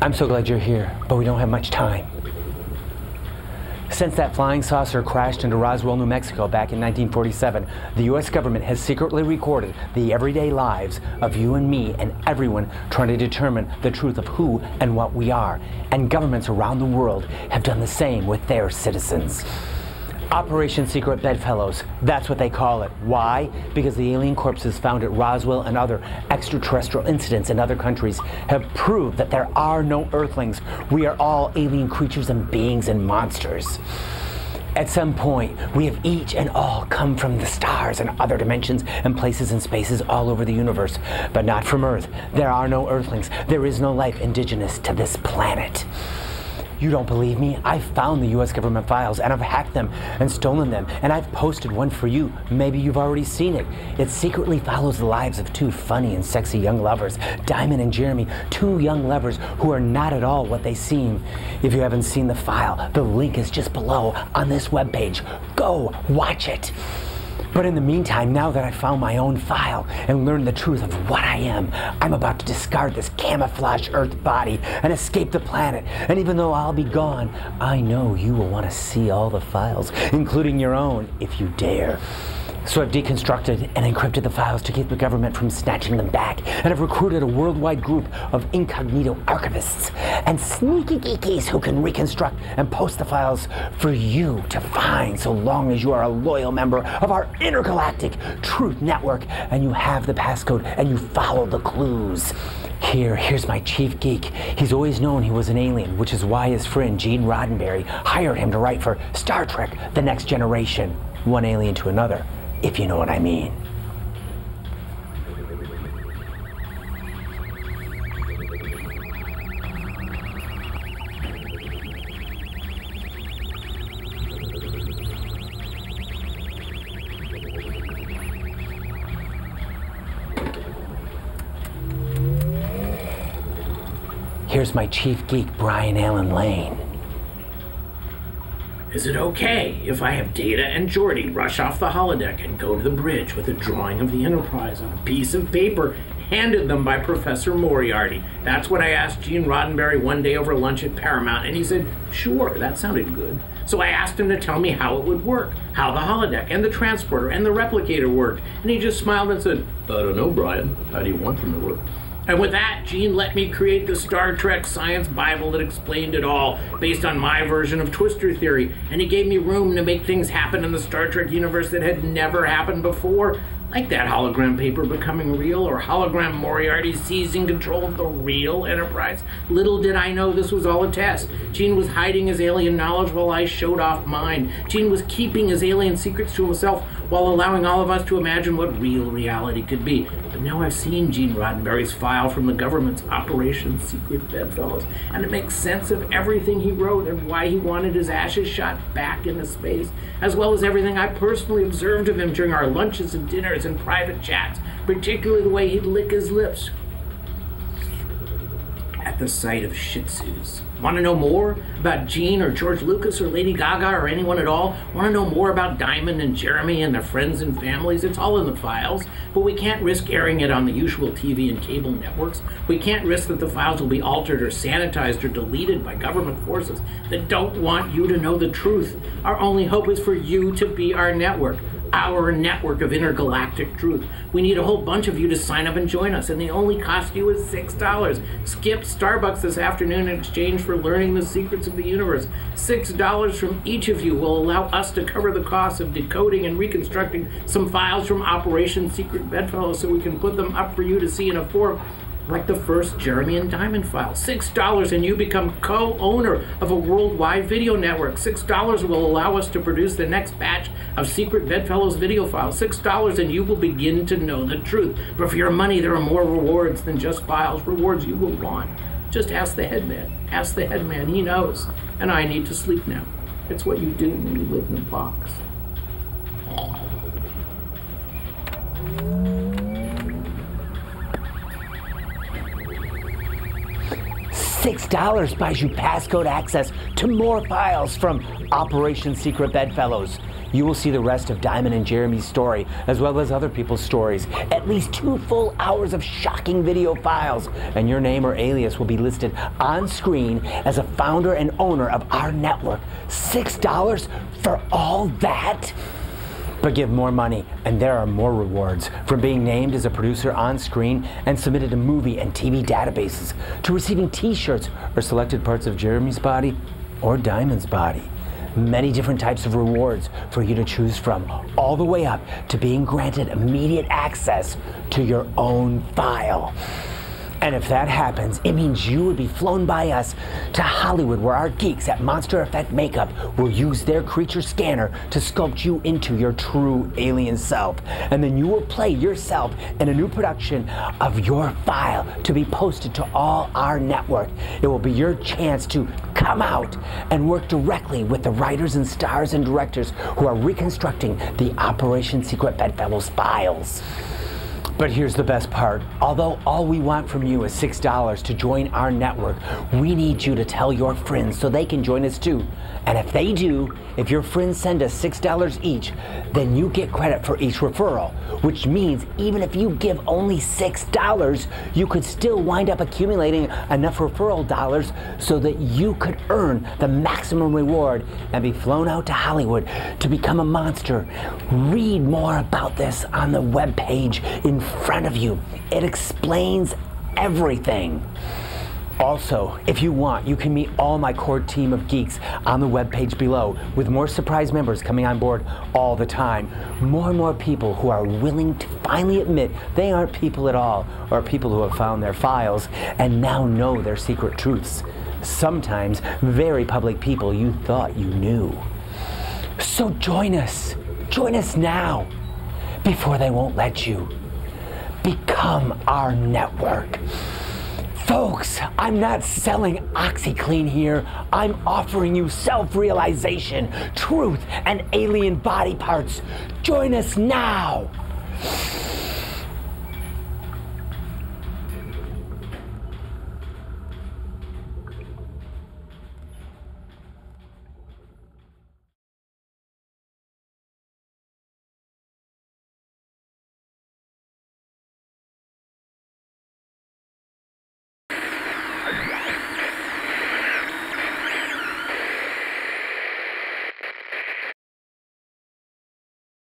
I'm so glad you're here, but we don't have much time. Since that flying saucer crashed into Roswell, New Mexico back in 1947, the U.S. government has secretly recorded the everyday lives of you and me and everyone trying to determine the truth of who and what we are. And governments around the world have done the same with their citizens. Operation Secret Bedfellows, that's what they call it. Why? Because the alien corpses found at Roswell and other extraterrestrial incidents in other countries have proved that there are no Earthlings. We are all alien creatures and beings and monsters. At some point, we have each and all come from the stars and other dimensions and places and spaces all over the universe, but not from Earth. There are no Earthlings. There is no life indigenous to this planet. You don't believe me? I've found the U.S. government files and I've hacked them and stolen them, and I've posted one for you. Maybe you've already seen it. It secretly follows the lives of two funny and sexy young lovers, Diamond and Jeremy, two young lovers who are not at all what they seem. If you haven't seen the file, the link is just below on this webpage. Go watch it. But in the meantime, now that I've found my own file and learned the truth of what I am, I'm about to discard this camouflage Earth body and escape the planet. And even though I'll be gone, I know you will want to see all the files, including your own, if you dare. So I've deconstructed and encrypted the files to keep the government from snatching them back. And I've recruited a worldwide group of incognito archivists and sneaky geekies who can reconstruct and post the files for you to find, so long as you are a loyal member of our intergalactic truth network and you have the passcode and you follow the clues. Here's my chief geek. He's always known he was an alien, which is why his friend Gene Roddenberry hired him to write for Star Trek: The Next Generation. One alien to another, if you know what I mean. Here's my chief geek, Brian Allen Lane. Is it okay if I have Data and Geordi rush off the holodeck and go to the bridge with a drawing of the Enterprise on a piece of paper handed them by Professor Moriarty? That's what I asked Gene Roddenberry one day over lunch at Paramount, and he said, sure, that sounded good. So I asked him to tell me how it would work, how the holodeck and the transporter and the replicator worked, and he just smiled and said, I don't know, Brian. How do you want them to work? And with that, Gene let me create the Star Trek Science Bible that explained it all, based on my version of Twister Theory, and he gave me room to make things happen in the Star Trek universe that had never happened before, like that hologram paper becoming real, or hologram Moriarty seizing control of the real Enterprise. Little did I know this was all a test. Gene was hiding his alien knowledge while I showed off mine. Gene was keeping his alien secrets to himself while allowing all of us to imagine what real reality could be. But now I've seen Gene Roddenberry's file from the government's Operation Secret Bedfellows, and it makes sense of everything he wrote and why he wanted his ashes shot back into space, as well as everything I personally observed of him during our lunches and dinners and private chats, particularly the way he'd lick his lips at the sight of Shih Tzus. Want to know more about Gene or George Lucas or Lady Gaga or anyone at all? Want to know more about Diamond and Jeremy and their friends and families? It's all in the files, but we can't risk airing it on the usual TV and cable networks. We can't risk that the files will be altered or sanitized or deleted by government forces that don't want you to know the truth. Our only hope is for you to be our network of intergalactic truth. We need a whole bunch of you to sign up and join us, and the only cost you is $6. Skip Starbucks this afternoon in exchange for learning the secrets of the universe. $6 from each of you will allow us to cover the cost of decoding and reconstructing some files from Operation Secret Bedfellows so we can put them up for you to see in a form like the first Jeremy and Diamond file. $6 and you become co-owner of a worldwide video network. $6 will allow us to produce the next batch of Secret Bedfellows video files. $6 and you will begin to know the truth. But for your money, there are more rewards than just files, rewards you will want. Just ask the headman. Ask the headman, he knows. And I need to sleep now. It's what you do when you live in a box. $6 buys you passcode access to more files from Operation Secret Bedfellows. you will see the rest of Diamond and Jeremy's story, as well as other people's stories. At least 2 full hours of shocking video files, and your name or alias will be listed on screen as a founder and owner of our network. $6 for all that? But give more money, and there are more rewards, from being named as a producer on screen and submitted to movie and TV databases, to receiving t-shirts or selected parts of Jeremy's body or Diamond's body. Many different types of rewards for you to choose from, all the way up to being granted immediate access to your own file. And if that happens, it means you would be flown by us to Hollywood, where our geeks at Monster Effect Makeup will use their creature scanner to sculpt you into your true alien self. And then you will play yourself in a new production of your file to be posted to all our network. It will be your chance to come out and work directly with the writers and stars and directors who are reconstructing the Operation Secret Bedfellows files. But here's the best part. Although all we want from you is $6 to join our network, we need you to tell your friends so they can join us too. And if they do, if your friends send us $6 each, then you get credit for each referral, which means even if you give only $6, you could still wind up accumulating enough referral dollars so that you could earn the maximum reward and be flown out to Hollywood to become a monster. Read more about this on the webpage in front of you. It explains everything. Also, if you want, you can meet all my core team of geeks on the webpage below, with more surprise members coming on board all the time. More and more people who are willing to finally admit they aren't people at all, or people who have found their files and now know their secret truths. Sometimes very public people you thought you knew. So join us. Join us now, before they won't let you. Become our network. Folks, I'm not selling OxyClean here. I'm offering you self-realization, truth, and alien body parts. Join us now.